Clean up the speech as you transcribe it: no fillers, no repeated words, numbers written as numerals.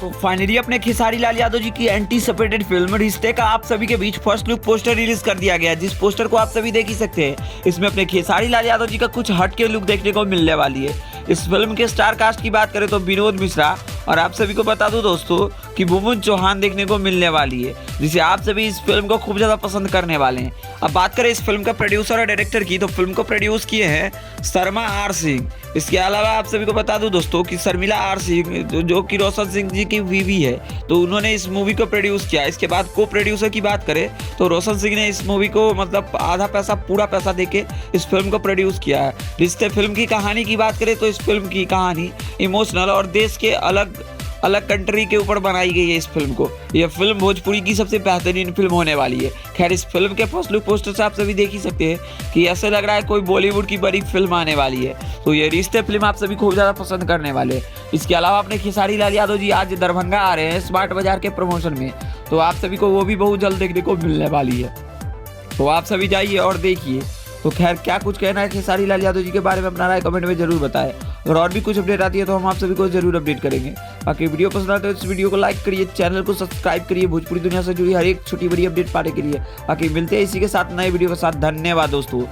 तो फाइनली अपने खेसारी लाल यादव जी की एंटीसिपेटेड फिल्म रिश्ते का आप सभी के बीच फर्स्ट लुक पोस्टर रिलीज कर दिया गया, जिस पोस्टर को आप सभी देख ही सकते हैं। इसमें अपने खेसारी लाल यादव जी का कुछ हट के लुक देखने को मिलने वाली है। इस फिल्म के स्टार कास्ट की बात करें तो विनोद मिश्रा और आप सभी को बता दूं दोस्तों कि बुमुन चौहान देखने को मिलने वाली है, जिसे आप सभी इस फिल्म को खूब ज़्यादा पसंद करने वाले हैं। अब बात करें इस फिल्म का प्रोड्यूसर और डायरेक्टर की, तो फिल्म को प्रोड्यूस किए हैं शर्मा आर सिंह। इसके अलावा आप सभी को बता दूं दोस्तों कि शर्मिला आर सिंह जो कि रोशन सिंह जी की बीवी है, तो उन्होंने इस मूवी को प्रोड्यूस किया। इसके बाद को प्रोड्यूसर की बात करें तो रोशन सिंह ने इस मूवी को मतलब आधा पैसा पूरा पैसा देके इस फिल्म को प्रोड्यूस किया है। रिश्ते फिल्म की कहानी की बात करें तो इस फिल्म की कहानी इमोशनल और देश के अलग अलग कंट्री के ऊपर बनाई गई है। इस फिल्म को यह फिल्म भोजपुरी की सबसे बेहतरीन फिल्म होने वाली है। खैर इस फिल्म के फर्स्ट लुक पोस्टर से आप सभी देख ही सकते हैं कि ऐसे लग रहा है कोई बॉलीवुड की बड़ी फिल्म आने वाली है। तो ये रिश्ते फिल्म आप सभी खूब ज़्यादा पसंद करने वाले हैं। इसके अलावा अपने खेसारी लाल यादव जी आज दरभंगा आ रहे हैं स्मार्ट बाजार के प्रमोशन में, तो आप सभी को वो भी बहुत जल्द देखने को मिलने वाली है। तो आप सभी जाइए और देखिए। तो खैर क्या कुछ कहना है खेसारी लाल यादव जी के बारे में अपना राय कमेंट में जरूर बताएं। अगर और भी कुछ अपडेट आती है तो हम आप सभी को जरूर अपडेट करेंगे। बाकी वीडियो पसंद आते है तो इस वीडियो को लाइक करिए, चैनल को सब्सक्राइब करिए भोजपुरी दुनिया से जुड़ी हर एक छोटी बड़ी अपडेट पाने के लिए। बाकी मिलते हैं इसी के साथ नए वीडियो के साथ। धन्यवाद दोस्तों।